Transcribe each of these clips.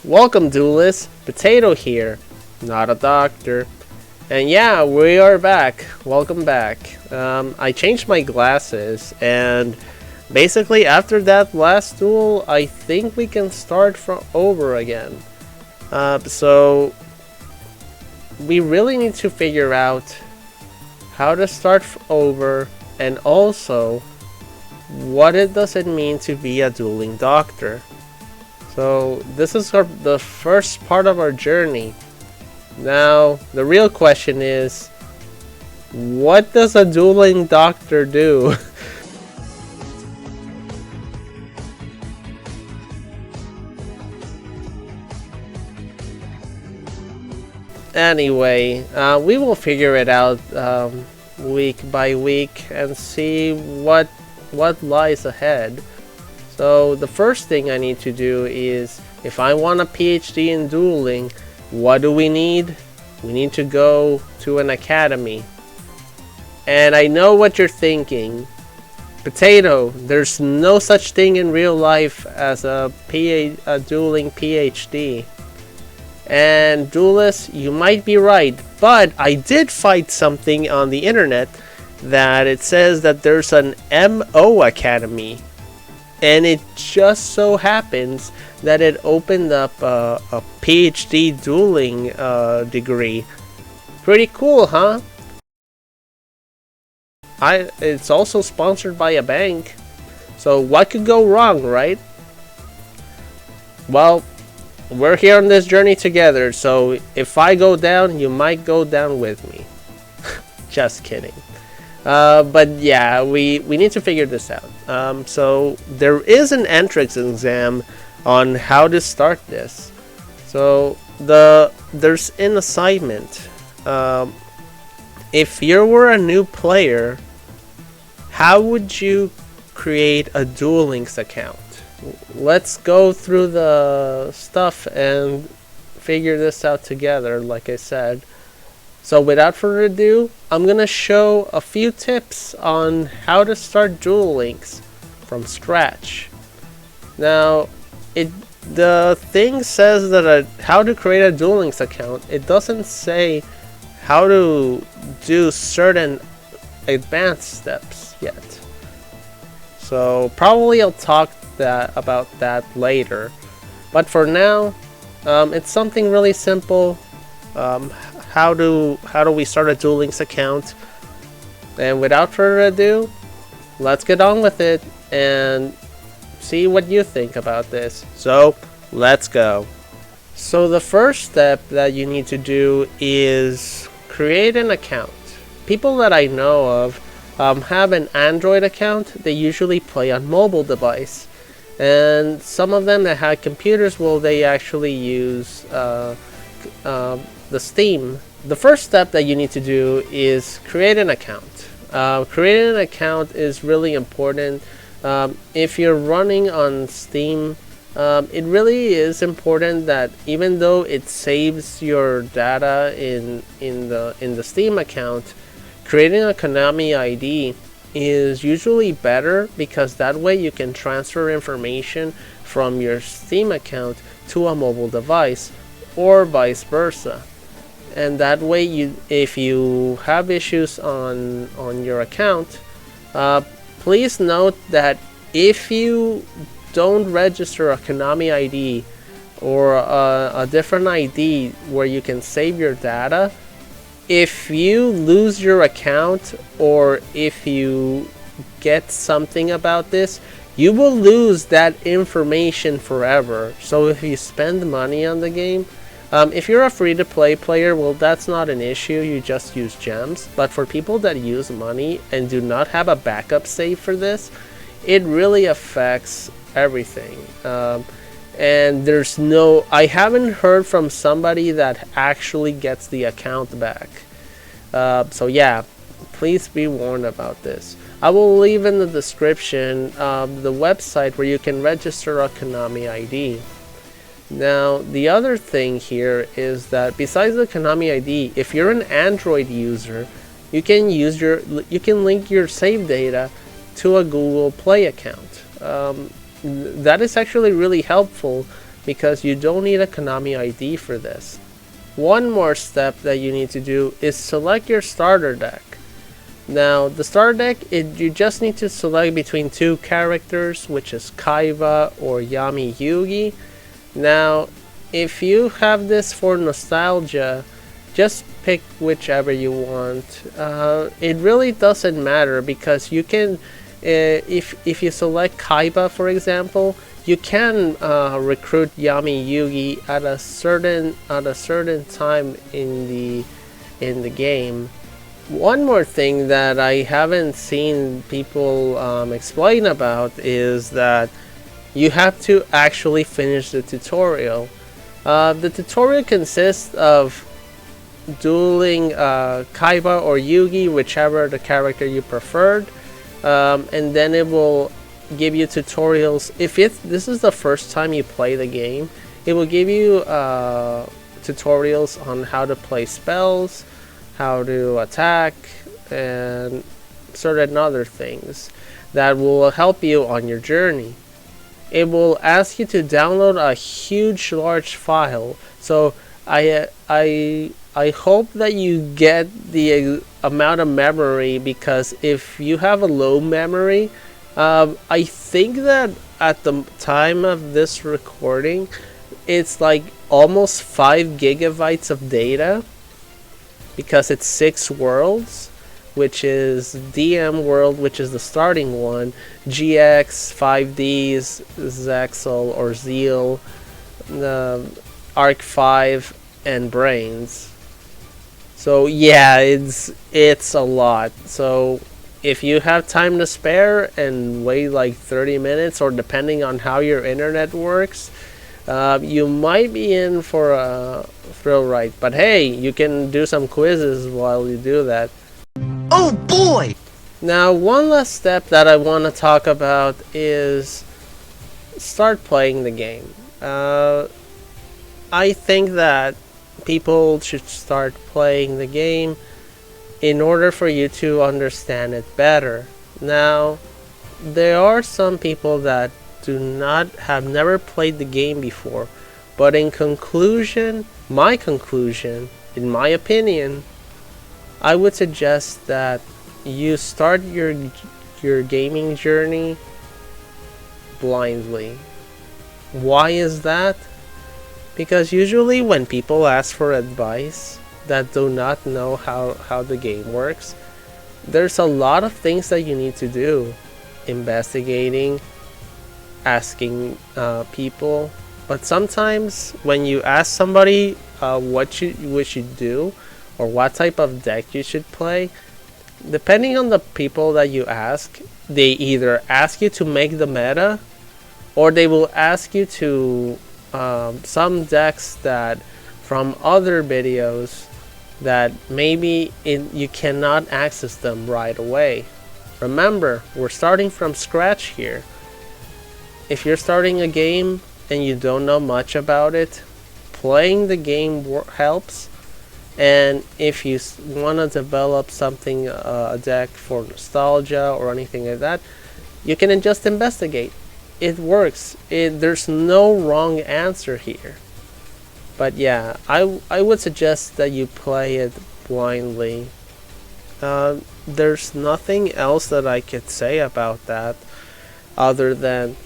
Welcome, duelists. Potato here, not a doctor. And yeah, we are back. Welcome back. I changed my glasses, and basically after that last duel, I think we can start from over again. So we really need to figure out how to start over, and also what does it mean to be a dueling doctor. So this is the first part of our journey. Now the real question is, what does a dueling doctor do? Anyway, we will figure it out week by week and see what lies ahead. So the first thing I need to do is, if I want a PhD in dueling, what do we need? We need to go to an academy. And I know what you're thinking. Potato, there's no such thing in real life as a dueling PhD. And duelists, you might be right, but I did find something on the internet that it says that there's an MO Academy. And it just so happens that it opened up a PhD dueling degree. Pretty cool, huh? It's also sponsored by a bank. So what could go wrong, right? Well, we're here on this journey together, so if I go down, you might go down with me. Just kidding. But yeah, we need to figure this out. So there is an entrance exam on how to start this. So there's an assignment. If you were a new player, how would you create a Duel Links account? Let's go through the stuff and figure this out together, like I said. So without further ado, I'm gonna show a few tips on how to start Duel Links from scratch. Now, the thing says that how to create a Duel Links account. It doesn't say how to do certain advanced steps yet. So probably I'll talk about that later. But for now, it's something really simple. How do we start a Duel Links account? And without further ado, let's get on with it and see what you think about this. So let's go. So the first step that you need to do is create an account. People that I know of have an Android account. They usually play on mobile device, and some of them that have computers, well, they actually use the Steam. The first step that you need to do is create an account. Creating an account is really important. If you're running on Steam, it really is important that even though it saves your data in the Steam account, creating a Konami ID is usually better, because that way you can transfer information from your Steam account to a mobile device, or vice versa. And that way, if you have issues on your account, please note that if you don't register a Konami ID or a different ID where you can save your data, if you lose your account, or if you get something about this, you will lose that information forever. So if you spend money on the game, if you're a free-to-play player, well, that's not an issue. You just use gems. But for people that use money and do not have a backup save for this, it really affects everything. And I haven't heard from somebody that actually gets the account back. So yeah, please be warned about this. I will leave in the description the website where you can register a Konami ID. Now, the other thing here is that besides the Konami ID, if you're an Android user, you can link your save data to a Google Play account. That is actually really helpful because you don't need a Konami ID for this. One more step that you need to do is select your starter deck. Now the starter deck, you just need to select between two characters, which is Kaiba or Yami Yugi. Now if you have this for nostalgia, just pick whichever you want. It really doesn't matter, because you can, if you select Kaiba for example, you can recruit Yami Yugi at a certain time in the game. One more thing that I haven't seen people explain about is that you have to actually finish the tutorial. The tutorial consists of dueling Kaiba or Yugi, whichever the character you preferred, and then it will give you tutorials. If this is the first time you play the game, it will give you tutorials on how to play spells, how to attack, and certain other things that will help you on your journey. It will ask you to download a huge large file, so I hope that you get the amount of memory, because if you have a low memory, I think that at the time of this recording it's like almost 5 gigabytes of data, because it's 6 worlds, which is DM world, which is the starting one, GX, 5Ds, Zexal or Zeal, Arc 5, and Brains. So yeah, it's a lot. So if you have time to spare and wait like 30 minutes, or depending on how your internet works, you might be in for a thrill ride. But hey, you can do some quizzes while you do that. Oh boy! Now one last step that I want to talk about is start playing the game. I think that people should start playing the game in order for you to understand it better. Now there are some people that have never played the game before, but in my conclusion, in my opinion, I would suggest that you start your gaming journey blindly. Why is that? Because usually when people ask for advice that do not know how the game works, there's a lot of things that you need to do. Investigating, asking people. But sometimes when you ask somebody what you should do, or what type of deck you should play, depending on the people that you ask, they either ask you to make the meta, or they will ask you to some decks that from other videos that maybe you cannot access them right away. Remember, we're starting from scratch here. If you're starting a game and you don't know much about it, playing the game helps. And if you want to develop something, a deck for nostalgia or anything like that, you can just investigate. It works. There's no wrong answer here. But yeah, I would suggest that you play it blindly. There's nothing else that I could say about that, other than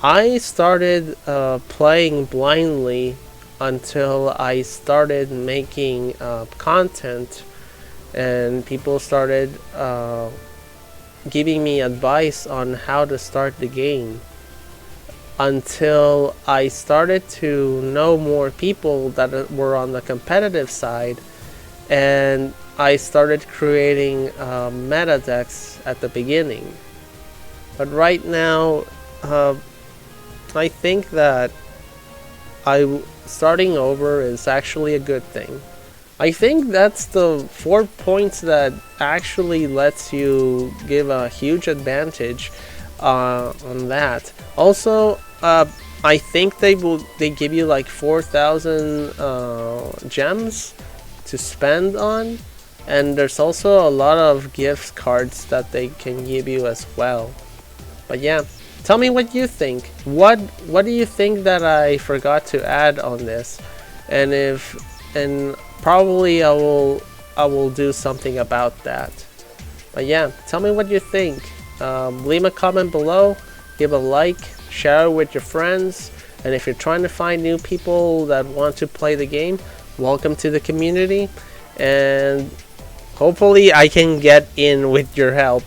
I started playing blindly until I started making content, and people started giving me advice on how to start the game, until I started to know more people that were on the competitive side, and I started creating meta decks at the beginning. But right now, I think that starting over is actually a good thing. I think that's the 4 points that actually lets you give a huge advantage on that. Also, I think they give you like 4,000 gems to spend on, and there's also a lot of gift cards that they can give you as well. But yeah, tell me what you think. What do you think that I forgot to add on this? And probably I will do something about that. But yeah, tell me what you think. Leave a comment below, give a like, share it with your friends, and if you're trying to find new people that want to play the game, welcome to the community, and hopefully I can get in with your help.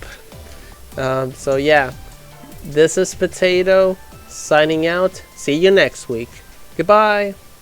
So yeah, this is Potato signing out. See you next week. Goodbye.